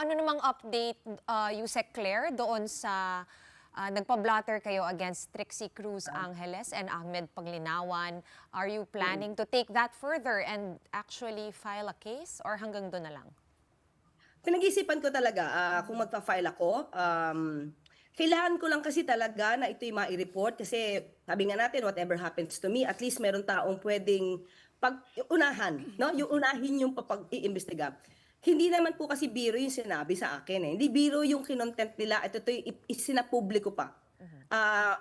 ano namang update, Yusek Claire, doon sa nagpa-blotter kayo against Trixie Cruz Angeles and Ahmed Paglinawan? Are you planning to take that further and actually file a case or hanggang doon na lang? Pinag-isipan ko talaga kung magfa-file ako. Kailangan ko lang kasi talaga na ito'y mai-report kasi sabi nga natin, whatever happens to me, at least meron taong pwedeng pag-unahan, no? Yung unahin yung papag-iimbestiga. Hindi naman po kasi biro yung sinabi sa akin eh. Hindi biro yung kinontent nila at ito'y isinapubliko pa.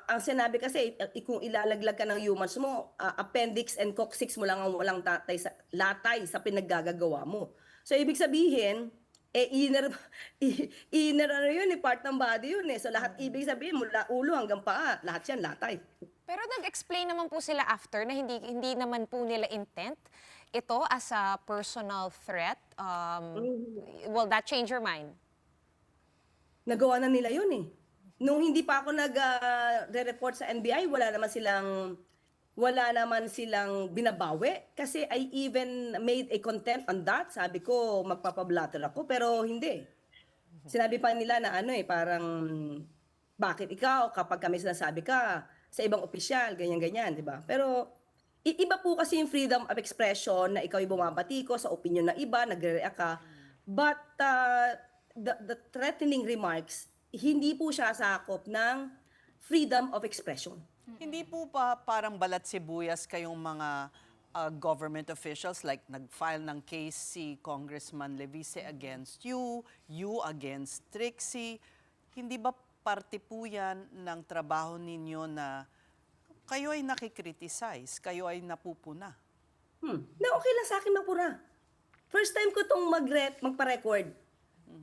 Ang sinabi kasi, kung ilalaglag ka ng humans mo, appendix and coccyx mo lang ang walang latay sa pinaggagawa mo. So, ibig sabihin, inner ano yun, part ng body yun eh. So, lahat ibig sabihin, mula ulo hanggang paa, lahat yan, latay. Pero nag-explain naman po sila after na hindi naman po nila intent ito as a personal threat. Will that change your mind? Nagawa na nila yun eh. Nung hindi pa ako nag-report sa NBI, wala naman silang binabawi. Kasi I even made a contempt on that. Sabi ko, magpapablatter ako, pero hindi. Sinabi pa nila na ano eh, parang, bakit ikaw, kapag kami sinasabi ka, sa ibang opisyal, ganyan-ganyan, di ba? Pero, iba po kasi yung freedom of expression na ikaw yung bumabati ko sa opinion na iba, nagre-react ka. But, the threatening remarks, hindi po siya sakop ng freedom of expression. Hindi po pa parang balat sibuyas kayong mga government officials like nag-file ng case si Congressman Levice against you against Trixie. Hindi ba parte po yan ng trabaho ninyo na kayo ay nakikriticize, kayo ay napupuna? Na okay lang sa akin magpura. First time ko itong magpa-record.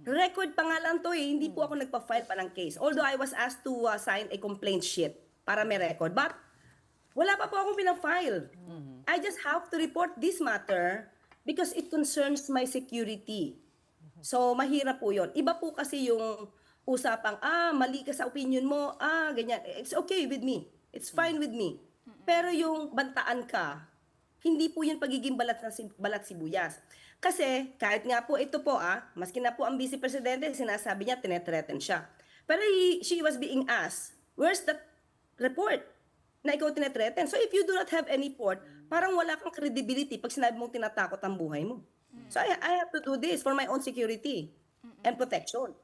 Record pa nga lang to eh. Hindi po ako nagpa-file pa ng case. Although I was asked to sign a complaint sheet para may record. But wala pa po akong pinang-file. I just have to report this matter because it concerns my security. So mahirap po yun. Iba po kasi yung usapang, mali ka sa opinion mo, ganyan. It's okay with me. It's fine with me. Pero yung bantaan ka, hindi po yun pagiging balat sibuyas. Kasi kahit nga po ito po, maski na po ang Vice Presidente, sinasabi niya, tinetreten siya. Pero she was being asked, where's that report na ikaw tinetreten? So if you do not have any report, parang wala kang credibility pag sinabi mong tinatakot ang buhay mo. So I have to do this for my own security and protection.